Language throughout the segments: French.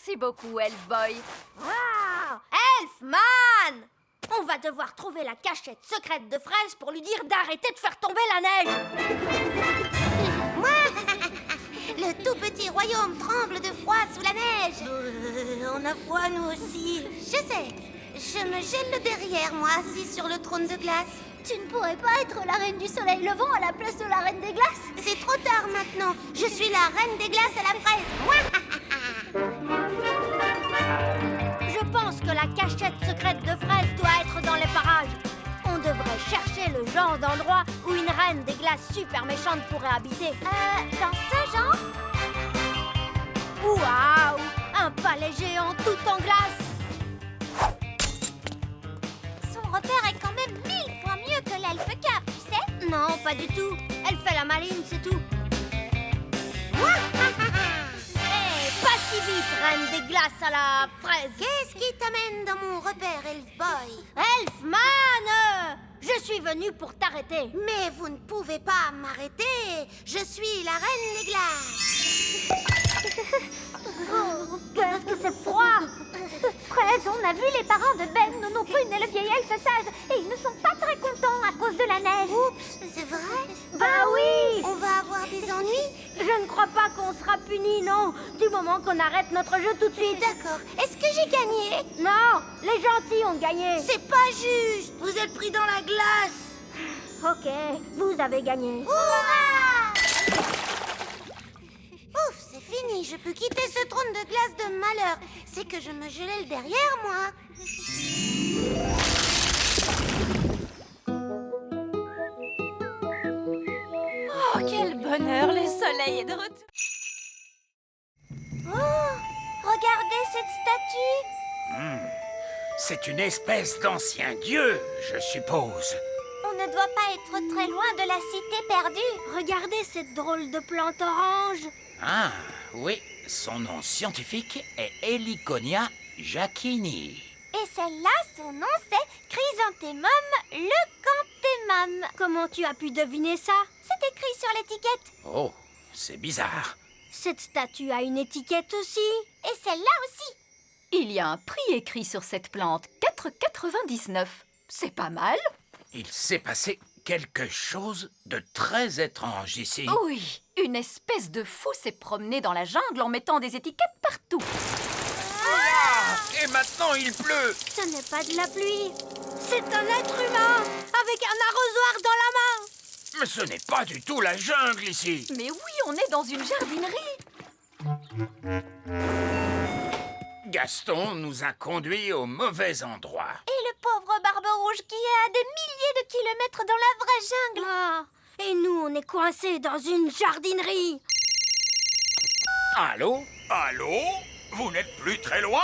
Merci beaucoup, Elfboy. Wow! Elfman! On va devoir trouver la cachette secrète de Fraise pour lui dire d'arrêter de faire tomber la neige. Le tout petit royaume tremble de froid sous la neige. On a froid, nous aussi. Je sais. Je me gèle le derrière, moi, assis sur le trône de glace. Tu ne pourrais pas être la reine du soleil levant à la place de la reine des glaces? C'est trop tard maintenant. Je suis la reine des glaces à la fraise. Je pense que la cachette secrète de Fraise doit être dans les parages. On devrait chercher le genre d'endroit où une reine des glaces super méchante pourrait habiter. Dans ce genre? Waouh! Un palais géant tout en glace. Son repère est quand même 1000 fois mieux que l'elfe cave, tu sais? Non, pas du tout. Elle fait la maline, c'est tout. Hé, pas si vite, reine des glaces à la fraise. Qu'est-ce qui t'amène dans mon repère, Elfboy? Elfman! Je suis venue pour t'arrêter. Mais vous ne pouvez pas m'arrêter. Je suis la reine des glaces. Oh, qu'est-ce que c'est froid! Fraise, on a vu les parents de Ben, Nono Prune et le vieil elfe sage, et ils ne sont pas très contents à cause de la neige. Oups, c'est vrai? Bah oui! On va avoir des ennuis? Je ne crois pas qu'on sera puni, non, du moment qu'on arrête notre jeu tout de suite. D'accord. Est-ce que j'ai gagné? Non, les gentils ont gagné. C'est pas juste. Vous êtes pris dans la glace. Ok, vous avez gagné. Hurrah! Ouf, c'est fini. Je peux quitter ce trône de glace de malheur. C'est que je me gelais le derrière, moi. Oh, quel bonheur, le soleil est de retour. Oh, regardez cette statue! C'est une espèce d'ancien dieu, je suppose. On ne doit pas être très loin de la cité perdue. Regardez cette drôle de plante orange. Ah, oui, son nom scientifique est Heliconia jacquini. Et celle-là, son nom c'est Chrysanthemum leucanthemum. Comment tu as pu deviner ça? C'est écrit sur l'étiquette. Oh, c'est bizarre. Cette statue a une étiquette aussi. Et celle-là aussi. Il y a un prix écrit sur cette plante, 4,99. C'est pas mal. Il s'est passé quelque chose de très étrange ici. Oui, une espèce de fou s'est promené dans la jungle en mettant des étiquettes partout. Ah, et maintenant il pleut. Ce n'est pas de la pluie. C'est un être humain avec un arrosoir dans la main. Mais ce n'est pas du tout la jungle ici. Mais oui, on est dans une jardinerie. Gaston nous a conduits au mauvais endroit. Et le pauvre Barbe Rouge qui est à des milliers de kilomètres dans la vraie jungle. Ah, et nous, on est coincés dans une jardinerie. Allô? Allô? Vous n'êtes plus très loin?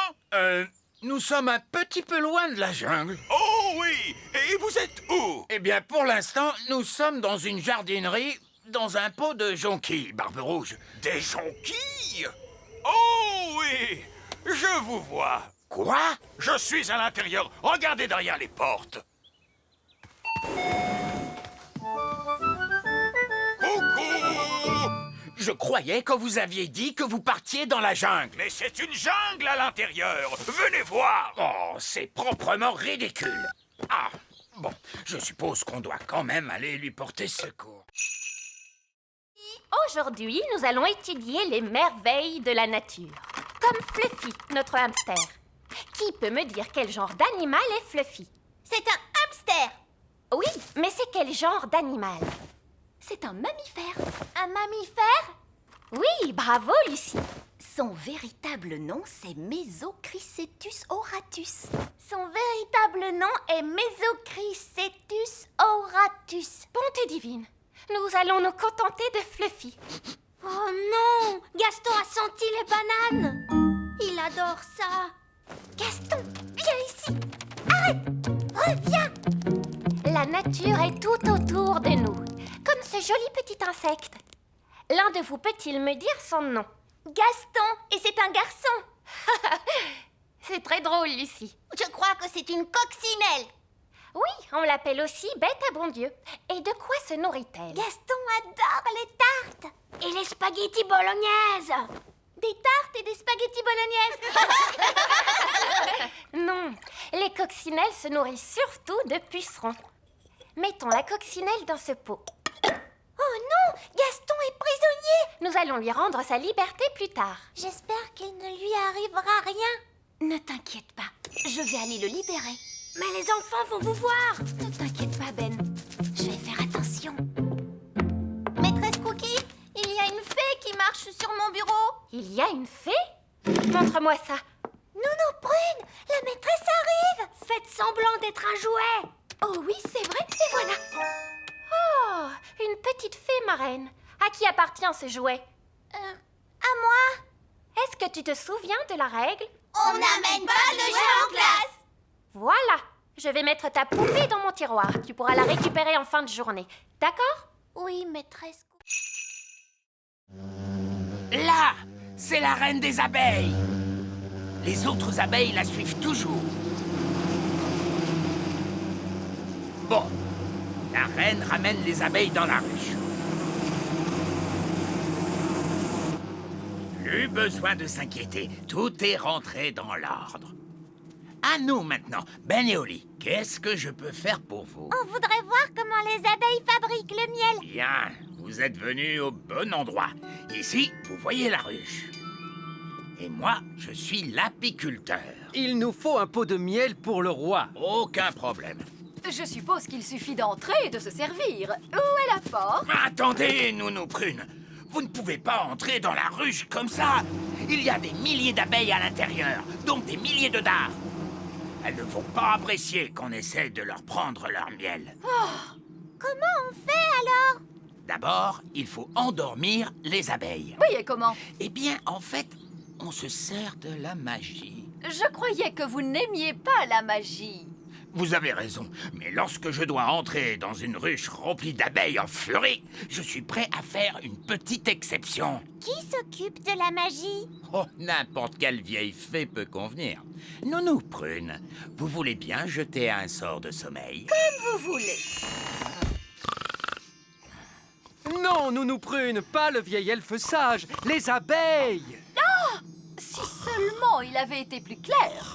Nous sommes un petit peu loin de la jungle. Oh oui! Et vous êtes où? Eh bien, pour l'instant, nous sommes dans une jardinerie, dans un pot de jonquilles, Barbe Rouge. Des jonquilles? Oh oui! Je vous vois. Quoi? Je suis à l'intérieur. Regardez derrière les portes. Coucou! Je croyais que vous aviez dit que vous partiez dans la jungle. Mais c'est une jungle à l'intérieur. Venez voir. Oh, c'est proprement ridicule. Ah, bon, je suppose qu'on doit quand même aller lui porter secours. Aujourd'hui, nous allons étudier les merveilles de la nature. Comme Fluffy, notre hamster. Qui peut me dire quel genre d'animal est Fluffy? C'est un hamster. Oui, mais c'est quel genre d'animal? C'est un mammifère. Un mammifère? Oui, bravo, Lucie. Son véritable nom, c'est Mesochrysetus auratus. Son véritable nom est Mesochrysetus auratus. Bonté divine, nous allons nous contenter de Fluffy. Oh non! Gaston a senti les bananes. Il adore ça. Gaston, viens ici. Arrête! Reviens! La nature est tout autour de nous, comme ce joli petit insecte. L'un de vous peut-il me dire son nom? Gaston, et c'est un garçon. C'est très drôle, Lucie. Je crois que c'est une coccinelle. Oui, on l'appelle aussi bête à bon Dieu. Et de quoi se nourrit-elle? Gaston adore les tartes. Et les spaghettis bolognaises. Des tartes et des spaghettis bolognaise. Non, les coccinelles se nourrissent surtout de pucerons. Mettons la coccinelle dans ce pot. Oh non, Gaston est prisonnier. Nous allons lui rendre sa liberté plus tard. J'espère qu'il ne lui arrivera rien. Ne t'inquiète pas, je vais aller le libérer. Mais les enfants vont vous voir. Ne t'inquiète pas, Ben. Je vais faire attention. Maîtresse Cookie, il y a une fée qui marche sur mon bureau. Il y a une fée? Montre-moi ça. Nounou Prune, la maîtresse arrive. Faites semblant d'être un jouet. Oh oui, c'est vrai, et voilà. Oh, une petite fée marraine. À qui appartient ce jouet? À moi. Est-ce que tu te souviens de la règle? On n'amène pas de jeu en classe. Voilà, je vais mettre ta poupée dans mon tiroir. Tu pourras la récupérer en fin de journée. D'accord? Oui, maîtresse. Là, c'est la reine des abeilles. Les autres abeilles la suivent toujours. Bon, la reine ramène les abeilles dans la ruche. Plus besoin de s'inquiéter, tout est rentré dans l'ordre. À nous maintenant, Ben et Oli, qu'est-ce que je peux faire pour vous? On voudrait voir comment les abeilles fabriquent le miel. Bien, vous êtes venus au bon endroit. Ici, vous voyez la ruche. Et moi, je suis l'apiculteur. Il nous faut un pot de miel pour le roi. Aucun problème. Je suppose qu'il suffit d'entrer et de se servir. Où est la porte? Attendez, Nounou Prune. Vous ne pouvez pas entrer dans la ruche comme ça. Il y a des milliers d'abeilles à l'intérieur, donc des milliers de dards. Elles ne vont pas apprécier qu'on essaie de leur prendre leur miel. Comment on fait alors? D'abord, il faut endormir les abeilles. Oui, et comment? Eh bien, en fait, on se sert de la magie. Je croyais que vous n'aimiez pas la magie. Vous avez raison, mais lorsque je dois entrer dans une ruche remplie d'abeilles en furie, je suis prêt à faire une petite exception. Qui s'occupe de la magie? Oh, n'importe quelle vieille fée peut convenir. Nounou Prune, vous voulez bien jeter un sort de sommeil? Vous voulez. Non, Nounou Prune, pas le vieil elfe sage, les abeilles. Si seulement il avait été plus clair.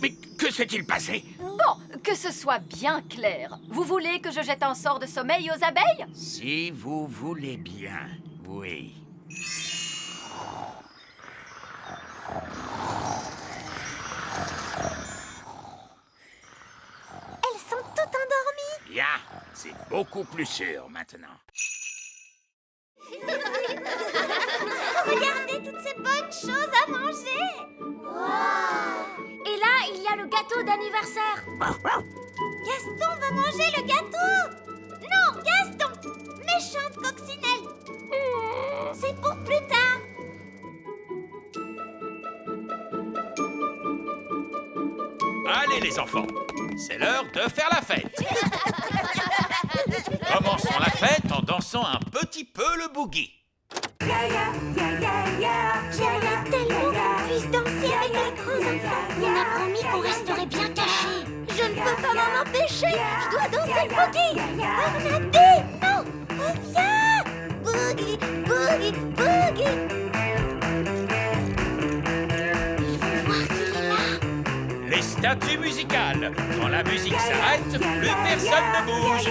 Mais que s'est-il passé? Bon, que ce soit bien clair. Vous voulez que je jette un sort de sommeil aux abeilles? Si vous voulez bien, oui. Elles sont toutes endormies. Bien, c'est beaucoup plus sûr maintenant. Regardez toutes ces bonnes choses à manger. Et là, il y a le gâteau d'anniversaire. Gaston va manger le gâteau. Non, Gaston, méchante coccinelle. C'est pour plus tard. Allez les enfants, c'est l'heure de faire la fête. Commençons la fête en dansant un petit peu le boogie. J'aimerais tellement qu'on puisse danser avec les grands enfants. On a promis qu'on resterait bien cachés. Je ne peux pas m'en empêcher. Je dois danser le boogie. Barnabé, non, reviens. Boogie, boogie, boogie. Ils vont voir qu'il est là. Les statues musicales. Quand la musique s'arrête, plus personne ne bouge.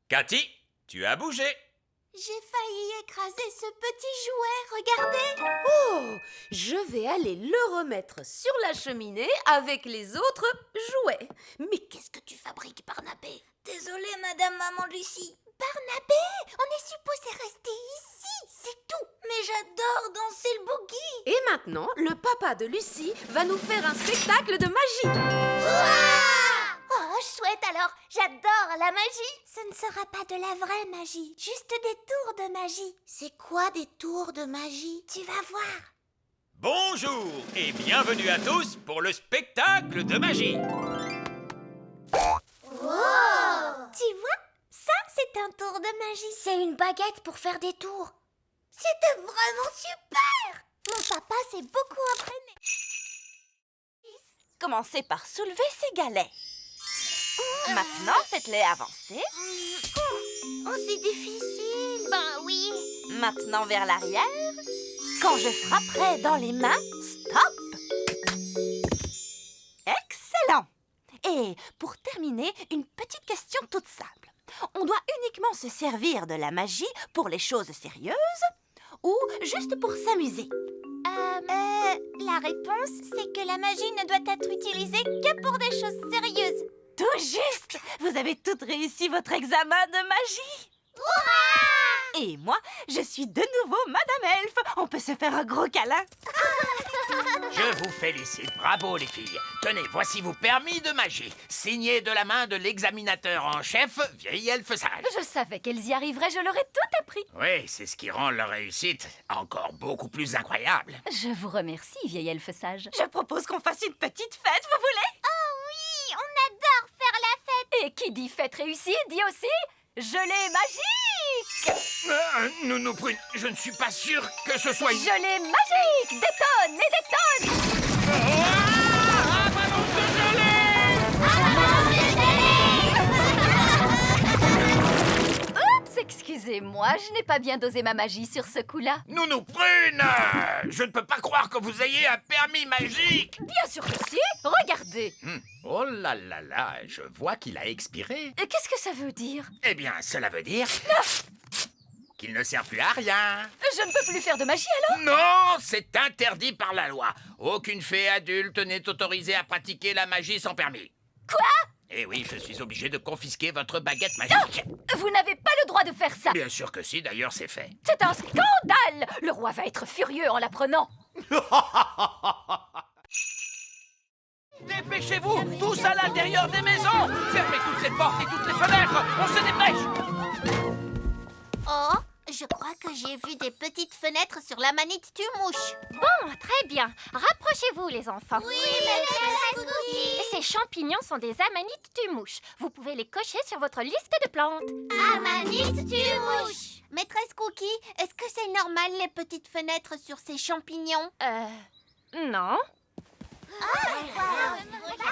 Cathy, tu as bougé. J'ai failli écraser ce petit jouet, regardez. Oh, je vais aller le remettre sur la cheminée avec les autres jouets. Mais qu'est-ce que tu fabriques, Barnabé? Désolée, Madame Maman Lucie. Barnabé, on est supposé rester ici, c'est tout. Mais j'adore danser le boogie. Et maintenant, le papa de Lucie va nous faire un spectacle de magie. Oh, chouette alors, j'adore la magie. Ce ne sera pas de la vraie magie, juste des tours de magie. C'est quoi des tours de magie? Tu vas voir. Bonjour et bienvenue à tous pour le spectacle de magie. Tu vois, ça c'est un tour de magie. C'est une baguette pour faire des tours. C'était vraiment super. Mon papa s'est beaucoup entraîné. Commencez par soulever ces galets. Maintenant, faites-les avancer. Oh, c'est difficile. maintenant vers l'arrière. Quand je frapperai dans les mains, stop! Excellent! Et pour terminer, une petite question toute simple. On doit uniquement se servir de la magie pour les choses sérieuses ou juste pour s'amuser? La réponse, c'est que la magie ne doit être utilisée que pour des choses sérieuses. Tout juste! Vous avez toutes réussi votre examen de magie! Et moi, je suis de nouveau Madame Elfe. On peut se faire un gros câlin. Je vous félicite, bravo les filles. Tenez, voici vos permis de magie, signés de la main de l'examinateur en chef, vieille elfe sage. Je savais qu'elles y arriveraient, je leur ai tout appris. Oui, c'est ce qui rend leur réussite encore beaucoup plus incroyable. Je vous remercie, vieille elfe sage. Je propose qu'on fasse une petite fête, vous voulez? Oh oui, on adore faire la fête. Et qui dit fête réussie, dit aussi gelée magique. Nounou Prune, je ne suis pas sûr que ce soit une... Gelée magique, des tonnes et des tonnes. Oups, excusez-moi, je n'ai pas bien dosé ma magie sur ce coup-là. Nounou Prune, je ne peux pas croire que vous ayez un permis magique. Bien sûr que si, regardez. Oh là là là, je vois qu'il a expiré. Qu'est-ce que ça veut dire? Eh bien, cela veut dire qu'il ne sert plus à rien. Je ne peux plus faire de magie alors? Non, c'est interdit par la loi. Aucune fée adulte n'est autorisée à pratiquer la magie sans permis. Quoi? Eh oui, je suis obligé de confisquer votre baguette magique. Vous n'avez pas le droit de faire ça. Bien sûr que si, d'ailleurs c'est fait. C'est un scandale. Le roi va être furieux en l'apprenant. Dépêchez-vous, tous à l'intérieur des maisons. Fermez toutes les portes et toutes les fenêtres. On se dépêche. Oh, je crois que j'ai vu des petites fenêtres sur la manite tue-mouche. Bon, très bien. Rapprochez-vous, les enfants. Oui, maîtresse Cookie. Ces champignons sont des amanites tue-mouche. Vous pouvez les cocher sur votre liste de plantes. Amanite tue-mouche. Maîtresse Cookie, est-ce que c'est normal les petites fenêtres sur ces champignons? Non.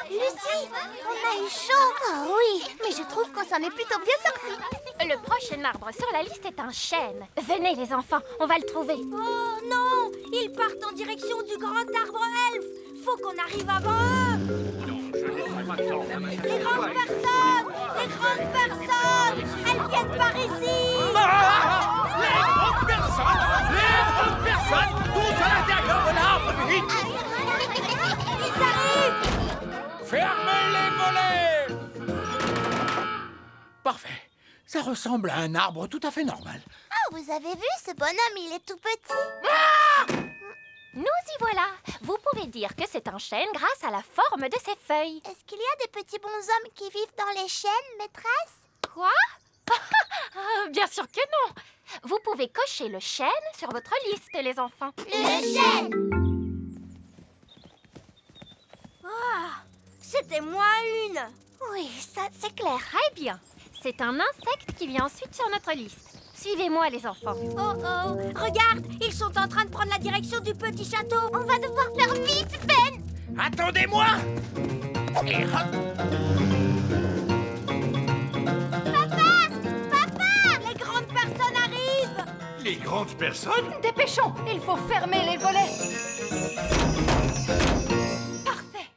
Lucie, on a eu chaud. Oh oui, mais je trouve qu'on s'en est plutôt bien sorti. Le prochain arbre sur la liste est un chêne. Venez, les enfants, on va le trouver. Oh non! Ils partent en direction du grand arbre elfe. Faut qu'on arrive avant eux. Les grandes personnes, elles viennent par ici. Les grandes personnes, tous à l'intérieur de l'arbre, vite. Ils arrivent. Fermez les volets. Parfait. Ça ressemble à un arbre tout à fait normal. Oh, vous avez vu, ce bonhomme, il est tout petit. Nous y voilà. Vous pouvez dire que c'est un chêne grâce à la forme de ses feuilles. Est-ce qu'il y a des petits bonshommes qui vivent dans les chênes, maîtresse? Quoi? Bien sûr que non. Vous pouvez cocher le chêne sur votre liste, les enfants. Le chêne. C'était moi une. Oui, ça, c'est clair. Très bien. C'est un insecte qui vient ensuite sur notre liste. Suivez-moi, les enfants. Oh oh, regarde, ils sont en train de prendre la direction du petit château. On va devoir faire vite, Ben. Attendez-moi. Et hop. Papa, Les grandes personnes arrivent. Les grandes personnes? Dépêchons, il faut fermer les volets. Parfait.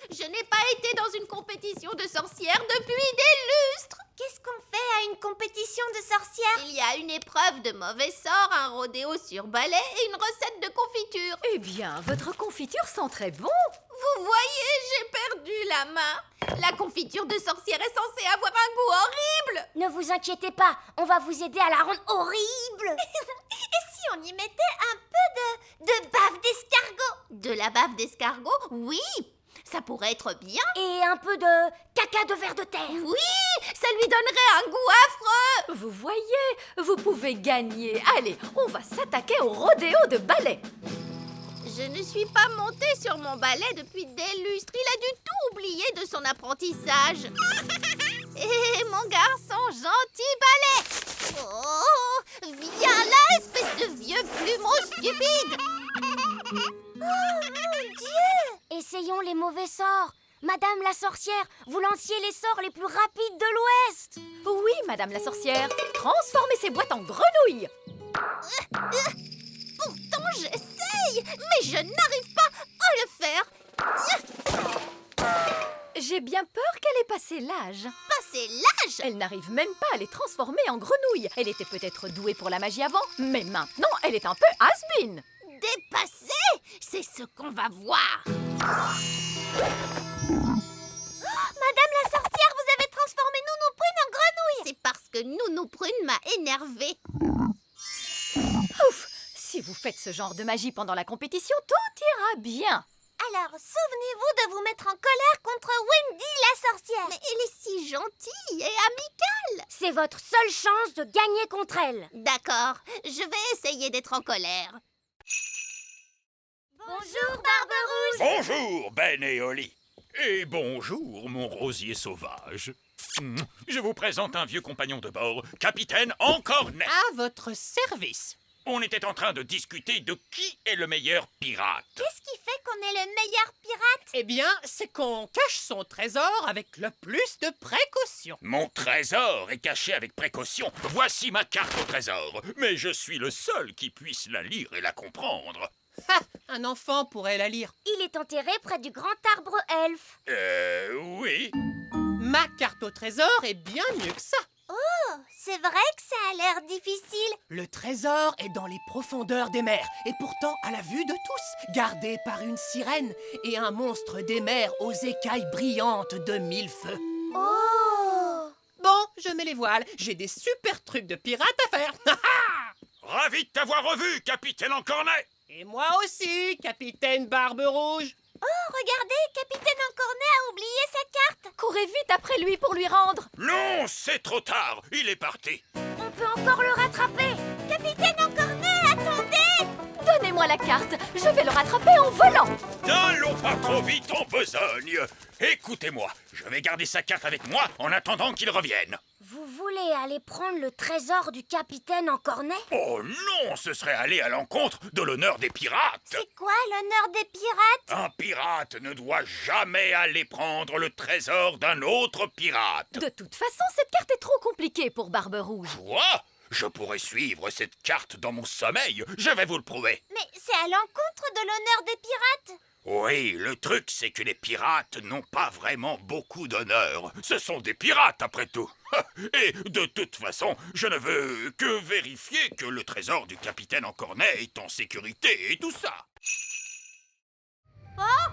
Je n'ai pas été dans une compétition de sorcières depuis des lustres. Qu'est-ce qu'on fait à une compétition de sorcières? Il y a une épreuve de mauvais sort, un rodéo sur balai et une recette de confiture. Eh bien, votre confiture sent très bon. Vous voyez, j'ai perdu la main. La confiture de sorcière est censée avoir un goût horrible. Ne vous inquiétez pas, on va vous aider à la rendre horrible. Et si on y mettait un peu de bave d'escargot? De la bave d'escargot? Oui, ça pourrait être bien. Et un peu de caca de ver de terre. Oui, ça lui donnerait un goût affreux. Vous voyez, vous pouvez gagner. Allez, on va s'attaquer au rodéo de balai. Je ne suis pas montée sur mon balai depuis des lustres. Il a dû tout oublier de son apprentissage. Et mon garçon gentil balai. Oh, viens là, espèce de vieux plumeau stupide. Oh mon Dieu! Essayons les mauvais sorts. Madame la sorcière, vous lanciez les sorts les plus rapides de l'Ouest. Oui, Madame la sorcière. Transformez ces boîtes en grenouilles. Pourtant, j'essaye, mais je n'arrive pas à le faire. J'ai bien peur qu'elle ait passé l'âge. Passer l'âge. Elle n'arrive même pas à les transformer en grenouilles. Elle était peut-être douée pour la magie avant, mais maintenant, elle est un peu has-been. Dépassée, c'est ce qu'on va voir. Madame la sorcière, vous avez transformé Nounou Prune en grenouille. C'est parce que Nounou Prune m'a énervée. Ouf! Si vous faites ce genre de magie pendant la compétition, tout ira bien. Alors, souvenez-vous de vous mettre en colère contre Wendy la sorcière. Mais elle est si gentille et amicale. C'est votre seule chance de gagner contre elle. D'accord, je vais essayer d'être en colère. Bonjour, Barbe-Rouge. Bonjour, Ben et Oli. Et bonjour, mon rosier sauvage. Je vous présente un vieux compagnon de bord, Capitaine Encornet. À votre service. On était en train de discuter de qui est le meilleur pirate. Qu'est-ce qui fait qu'on est le meilleur pirate? Eh bien, c'est qu'on cache son trésor avec le plus de précaution. Mon trésor est caché avec précaution. Voici ma carte au trésor. Mais je suis le seul qui puisse la lire et la comprendre. Ha! Un enfant pourrait la lire. Il est enterré près du grand arbre elfe. Oui. Ma carte au trésor est bien mieux que ça. Oh, c'est vrai que ça a l'air difficile. Le trésor est dans les profondeurs des mers et pourtant à la vue de tous, gardé par une sirène et un monstre des mers aux écailles brillantes de 1000 feux. Oh! Bon, je mets les voiles, j'ai des super trucs de pirate à faire. Ravi de t'avoir revu, Capitaine Encornet. Et moi aussi, Capitaine Barbe-Rouge. Oh, regardez, Capitaine Encornet a oublié sa carte. Courez vite après lui pour lui rendre. Non, c'est trop tard. Il est parti. On peut encore le rattraper. Capitaine Encornet, attendez! Donnez-moi la carte. Je vais le rattraper en volant. N'allons pas trop vite en besogne. Écoutez-moi, je vais garder sa carte avec moi en attendant qu'il revienne. Vous voulez aller prendre le trésor du capitaine Encornet? Oh non, ce serait aller à l'encontre de l'honneur des pirates. C'est quoi l'honneur des pirates? Un pirate ne doit jamais aller prendre le trésor d'un autre pirate. De toute façon, cette carte est trop compliquée pour Barbe-Rouge. Quoi? Je pourrais suivre cette carte dans mon sommeil. Je vais vous le prouver. Mais c'est à l'encontre de l'honneur des pirates. Oui, le truc, c'est que les pirates n'ont pas vraiment beaucoup d'honneur. Ce sont des pirates, après tout. Et de toute façon, je ne veux que vérifier que le trésor du capitaine Encornet est en sécurité et tout ça. Oh!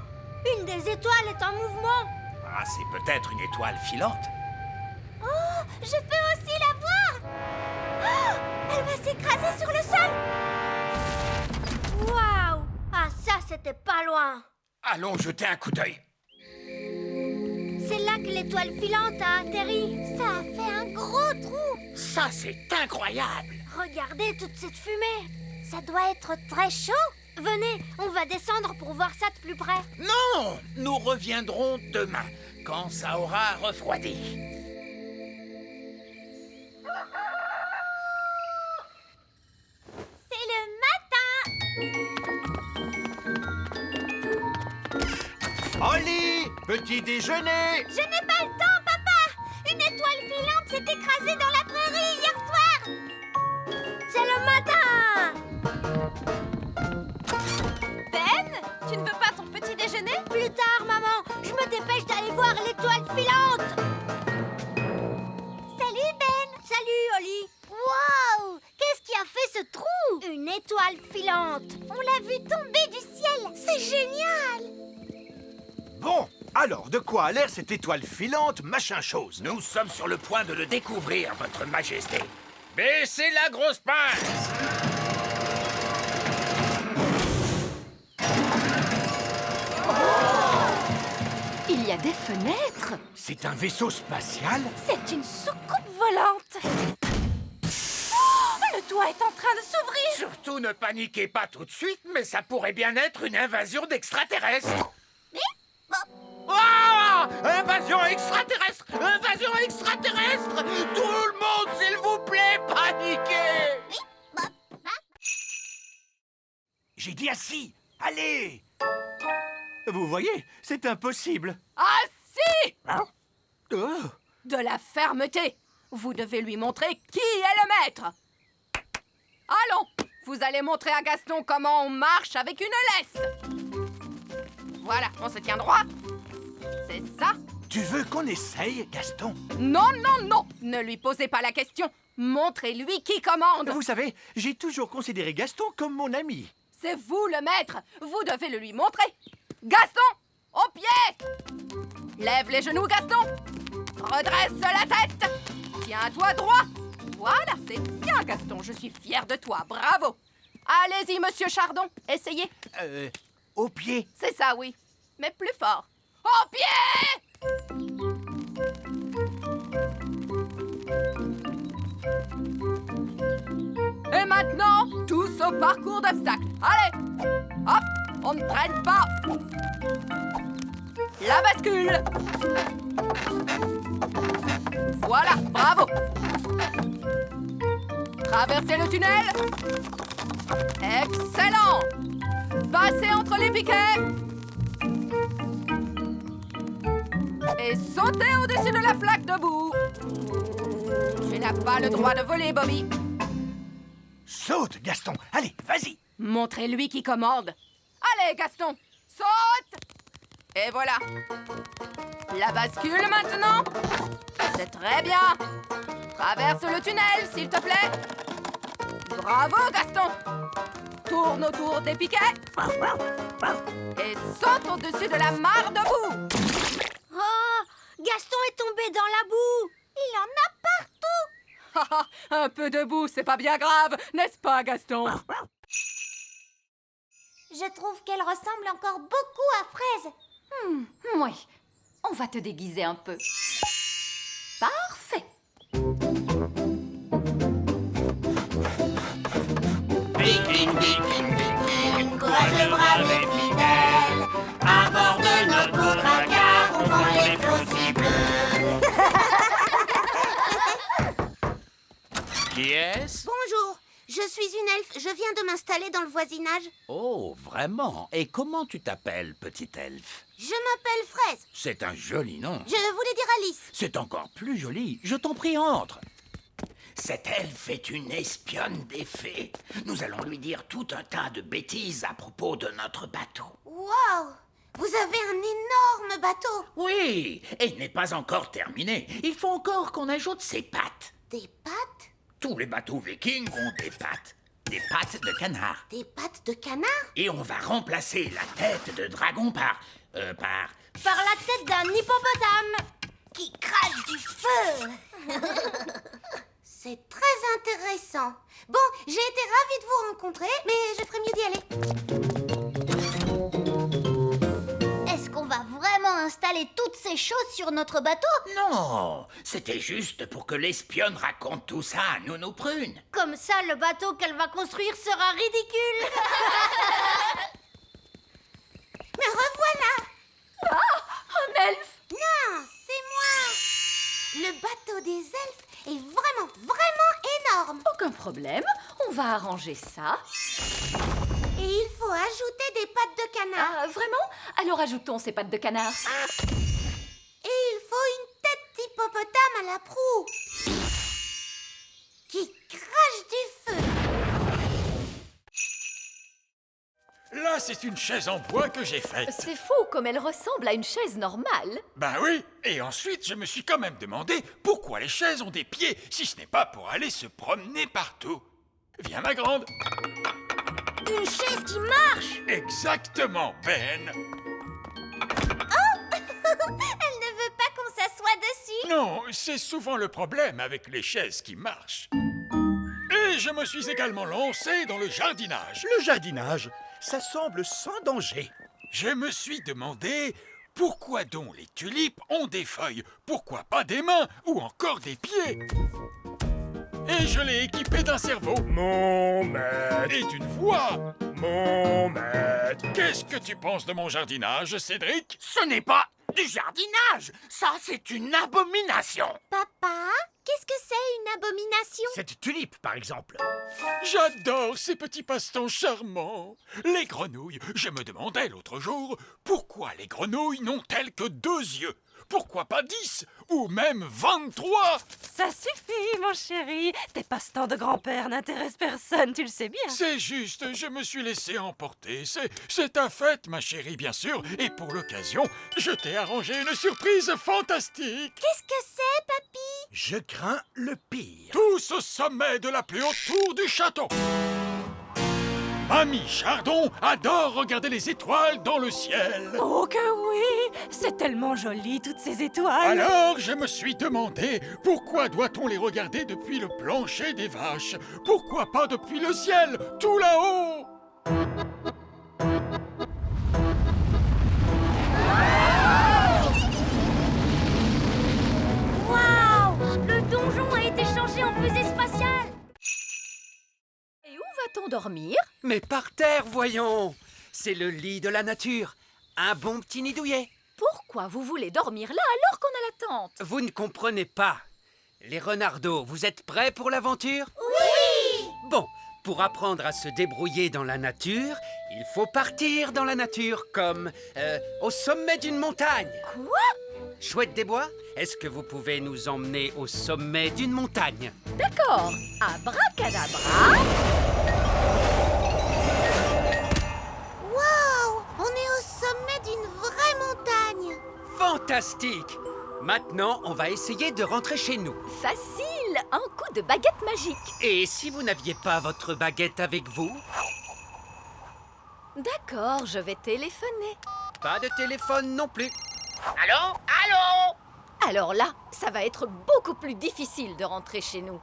Une des étoiles est en mouvement. Ah, c'est peut-être une étoile filante. Oh! Je peux aussi la voir. Oh! Elle va s'écraser sur le sol. Waouh! Ah, ça, c'était pas loin. Allons jeter un coup d'œil. C'est là que l'étoile filante a atterri. Ça a fait un gros trou. Ça, c'est incroyable. Regardez toute cette fumée. Ça doit être très chaud. Venez, on va descendre pour voir ça de plus près. Non, nous reviendrons demain, quand ça aura refroidi. C'est le matin. Oli, petit déjeuner. Je n'ai pas le temps, papa. Une étoile filante s'est écrasée dans la prairie hier soir. C'est le matin. Ben, tu ne veux pas ton petit déjeuner? Plus tard, maman. Je me dépêche d'aller voir l'étoile filante. Salut, Ben. Salut, Oli. Waouh! Qu'est-ce qui a fait ce trou? Une étoile filante. On l'a vue tomber du ciel. C'est génial. Bon, alors de quoi a l'air cette étoile filante, machin chose? Nous sommes sur le point de le découvrir, votre majesté. Baissez la grosse pince. Il y a des fenêtres. C'est un vaisseau spatial? C'est une soucoupe volante. Oh, le toit est en train de s'ouvrir. Surtout ne paniquez pas tout de suite, mais ça pourrait bien être une invasion d'extraterrestres. Ah! Invasion extraterrestre! Invasion extraterrestre! Tout le monde, s'il vous plaît, paniquez! J'ai dit assis! Allez! Vous voyez, c'est impossible. Ah si! Oh. De la fermeté! Vous devez lui montrer qui est le maître! Allons! Vous allez montrer à Gaston comment on marche avec une laisse! Voilà, on se tient droit. C'est ça. Tu veux qu'on essaye, Gaston? Non, non, non! Ne lui posez pas la question. Montrez-lui qui commande. Vous savez, j'ai toujours considéré Gaston comme mon ami. C'est vous le maître. Vous devez le lui montrer. Gaston, au pied! Lève les genoux, Gaston. Redresse la tête. Tiens-toi droit. Voilà, c'est bien, Gaston. Je suis fière de toi. Bravo. Allez-y, monsieur Chardon. Essayez. Au pied. C'est ça, oui. Mais plus fort. Au pied! Et maintenant, tous au parcours d'obstacles. Allez! Hop! On ne traîne pas. La bascule. Voilà, bravo. Traversez le tunnel. Excellent. Passez entre les piquets. Et sautez au-dessus de la flaque de boue. Tu n'as pas le droit de voler, Bobby. Saute, Gaston. Allez, vas-y. Montrez-lui qui commande. Allez, Gaston, saute. Et voilà. La bascule maintenant. C'est très bien. Traverse le tunnel, s'il te plaît. Bravo, Gaston. Tourne autour des piquets. Et saute au-dessus de la mare de boue. Oh, Gaston est tombé dans la boue. Il en a partout. Un peu de boue, c'est pas bien grave, n'est-ce pas, Gaston? Je trouve qu'elle ressemble encore beaucoup à Fraise. Oui, on va te déguiser un peu. Parfait. Courage brave et fidèle, à bord de notre beau dragard, on vend les flots bleus. Qui est-ce? Bonjour, je suis une elfe, je viens de m'installer dans le voisinage. Oh, vraiment? Et comment tu t'appelles, petite elfe? Je m'appelle Fraise. C'est un joli nom. Je voulais dire Alice. C'est encore plus joli. Je t'en prie, entre. Cette elfe est une espionne des fées. Nous allons lui dire tout un tas de bêtises à propos de notre bateau. Waouh, vous avez un énorme bateau. Oui, et il n'est pas encore terminé. Il faut encore qu'on ajoute ses pattes. Des pattes? Tous les bateaux vikings ont des pattes. Des pattes de canard. Des pattes de canard? Et on va remplacer la tête de dragon par Par la tête d'un hippopotame. Qui crache du feu. C'est très intéressant. Bon, j'ai été ravie de vous rencontrer, mais je ferais mieux d'y aller. Est-ce qu'on va vraiment installer toutes ces choses sur notre bateau? Non, c'était juste pour que l'espionne raconte tout ça à Nounou Prune. Comme ça, le bateau qu'elle va construire sera ridicule. Me revoilà. Un elfe. Non, c'est moi. Le bateau des elfes est vraiment, vraiment énorme. Aucun problème, on va arranger ça. Et il faut ajouter des pattes de canard. Ah, vraiment? Alors ajoutons ces pattes de canard. Et il faut une tête d'hippopotame à la proue. Qui crache du feu. Là, c'est une chaise en bois que j'ai faite. C'est fou comme elle ressemble à une chaise normale. Ben oui, et ensuite, je me suis quand même demandé pourquoi les chaises ont des pieds, si ce n'est pas pour aller se promener partout. Viens, ma grande. Une chaise qui marche. Exactement, Ben. Elle ne veut pas qu'on s'assoie dessus. Non, c'est souvent le problème avec les chaises qui marchent. Et je me suis également lancé dans le jardinage. Le jardinage, ça semble sans danger. Je me suis demandé pourquoi donc les tulipes ont des feuilles, pourquoi pas des mains ou encore des pieds. Et je l'ai équipé d'un cerveau. Mon maître. Et d'une voix. Mon maître. Qu'est-ce que tu penses de mon jardinage, Cédric? Ce n'est pas du jardinage. Ça, c'est une abomination. Papa, qu'est-ce que c'est une abomination? Cette tulipe, par exemple. J'adore ces petits passe-temps charmants. Les grenouilles, je me demandais l'autre jour, pourquoi les grenouilles n'ont-elles que 2 yeux? Pourquoi pas 10 ou même 23? Ça suffit, mon chéri. Tes passe-temps de grand-père n'intéressent personne, tu le sais bien. C'est juste, je me suis laissé emporter. C'est ta fête, ma chérie, bien sûr. Et pour l'occasion, je t'ai arrangé une surprise fantastique. Qu'est-ce que c'est, papy? Je crains le pire. Tous au sommet de la plus haute tour du château. Mamie Chardon adore regarder les étoiles dans le ciel. Oh que oui! C'est tellement joli, toutes ces étoiles. Alors, je me suis demandé, pourquoi doit-on les regarder depuis le plancher des vaches? Pourquoi pas depuis le ciel, tout là-haut? Waouh! Le donjon a été changé en fusée spatiale. Et où va-t-on dormir? Mais par terre, voyons. C'est le lit de la nature. Un bon petit nid douillet. Pourquoi vous voulez dormir là alors qu'on a la tente? Vous ne comprenez pas. Les renardeaux, vous êtes prêts pour l'aventure? Oui! Bon, pour apprendre à se débrouiller dans la nature, il faut partir dans la nature, comme au sommet d'une montagne. Quoi? Chouette des Bois, est-ce que vous pouvez nous emmener au sommet d'une montagne? D'accord. Abracadabra. Waouh! On est au sommet d'une vraie montagne! Fantastique! Maintenant, on va essayer de rentrer chez nous. Facile. Un coup de baguette magique. Et si vous n'aviez pas votre baguette avec vous? D'accord, je vais téléphoner. Pas de téléphone non plus. Allô? Allô? Alors là, ça va être beaucoup plus difficile de rentrer chez nous.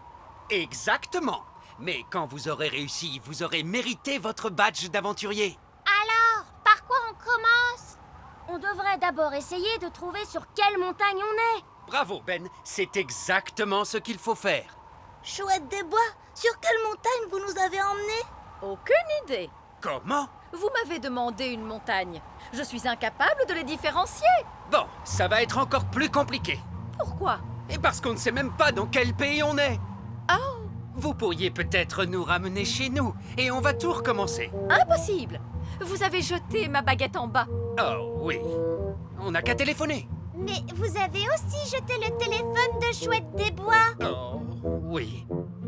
Exactement. Mais quand vous aurez réussi, vous aurez mérité votre badge d'aventurier. Alors, par quoi on commence? On devrait d'abord essayer de trouver sur quelle montagne on est. Bravo, Ben. C'est exactement ce qu'il faut faire. Chouette des Bois, sur quelle montagne vous nous avez emmenés? Aucune idée. Comment? Vous m'avez demandé une montagne. Je suis incapable de les différencier. Bon, ça va être encore plus compliqué. Pourquoi? Et parce qu'on ne sait même pas dans quel pays on est. Oh, Vous pourriez peut-être nous ramener chez nous et on va tout recommencer. impossible. Vous avez jeté ma baguette en bas. Oh oui. On n'a qu'à téléphoner. Mais vous avez aussi jeté le téléphone de Chouette des Bois. Oh oui.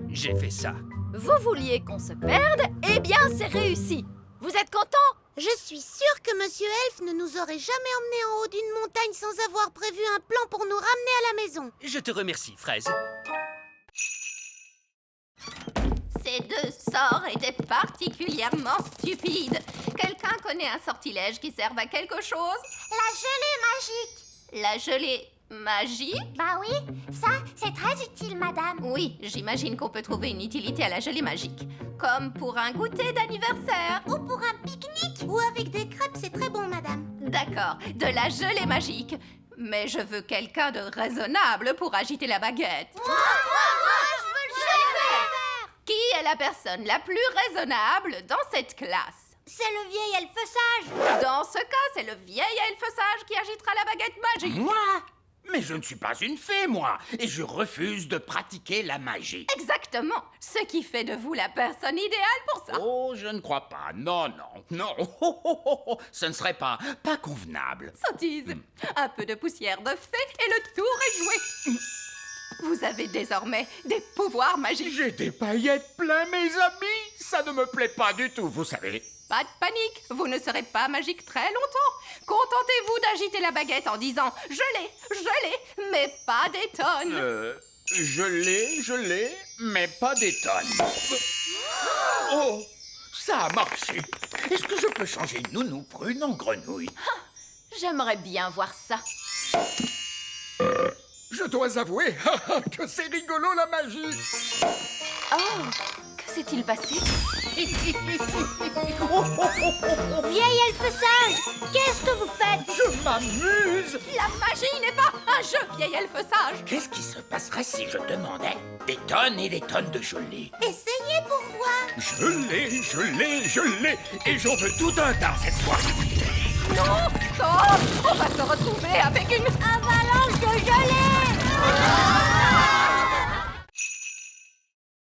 J'ai fait ça. Vous vouliez qu'on se perde? Eh bien, c'est réussi. Vous êtes content? Je suis sûre que Monsieur Elf ne nous aurait jamais emmenés en haut d'une montagne sans avoir prévu un plan pour nous ramener à la maison. Je te remercie, Fraise. Ces 2 sorts étaient particulièrement stupides. Quelqu'un connaît un sortilège qui serve à quelque chose? La gelée magique. La gelée magique? Bah oui, ça, c'est très utile, madame. Oui, j'imagine qu'on peut trouver une utilité à la gelée magique. Comme pour un goûter d'anniversaire. Ou pour un pique-nique. Ou avec des crêpes, c'est très bon, madame. D'accord, de la gelée magique. Mais je veux quelqu'un de raisonnable pour agiter la baguette. Moi, je veux le faire. Qui est la personne la plus raisonnable dans cette classe? C'est le vieil elfe sage. Dans ce cas, c'est le vieil elfe sage qui agitera la baguette magique. Moi? Mais je ne suis pas une fée, moi, et je refuse de pratiquer la magie. Exactement, ce qui fait de vous la personne idéale pour ça. Oh, je ne crois pas. Non, non, non. Ce ne serait pas convenable. Sottise, un peu de poussière de fée et le tour est joué. Vous avez désormais des pouvoirs magiques. J'ai des paillettes plein, mes amis. Ça ne me plaît pas du tout, vous savez. Pas de panique, vous ne serez pas magique très longtemps. Contentez-vous d'agiter la baguette en disant « Je l'ai, mais pas des tonnes ». Je l'ai, mais pas des tonnes. Oh, ça a marché. Est-ce que je peux changer Nounou Prune en grenouille? J'aimerais bien voir ça. Je dois avouer que c'est rigolo la magie. Oh, que s'est-il passé? Vieil elfe sage, qu'est-ce que vous faites? Je m'amuse. La magie n'est pas un jeu, vieil elfe sage. Qu'est-ce qui se passerait si je demandais des tonnes et des tonnes de gelée? Essayez pour voir. Je l'ai, et j'en veux tout un tas cette fois. Non, stop! On va se retrouver avec une Avalanche de gelée.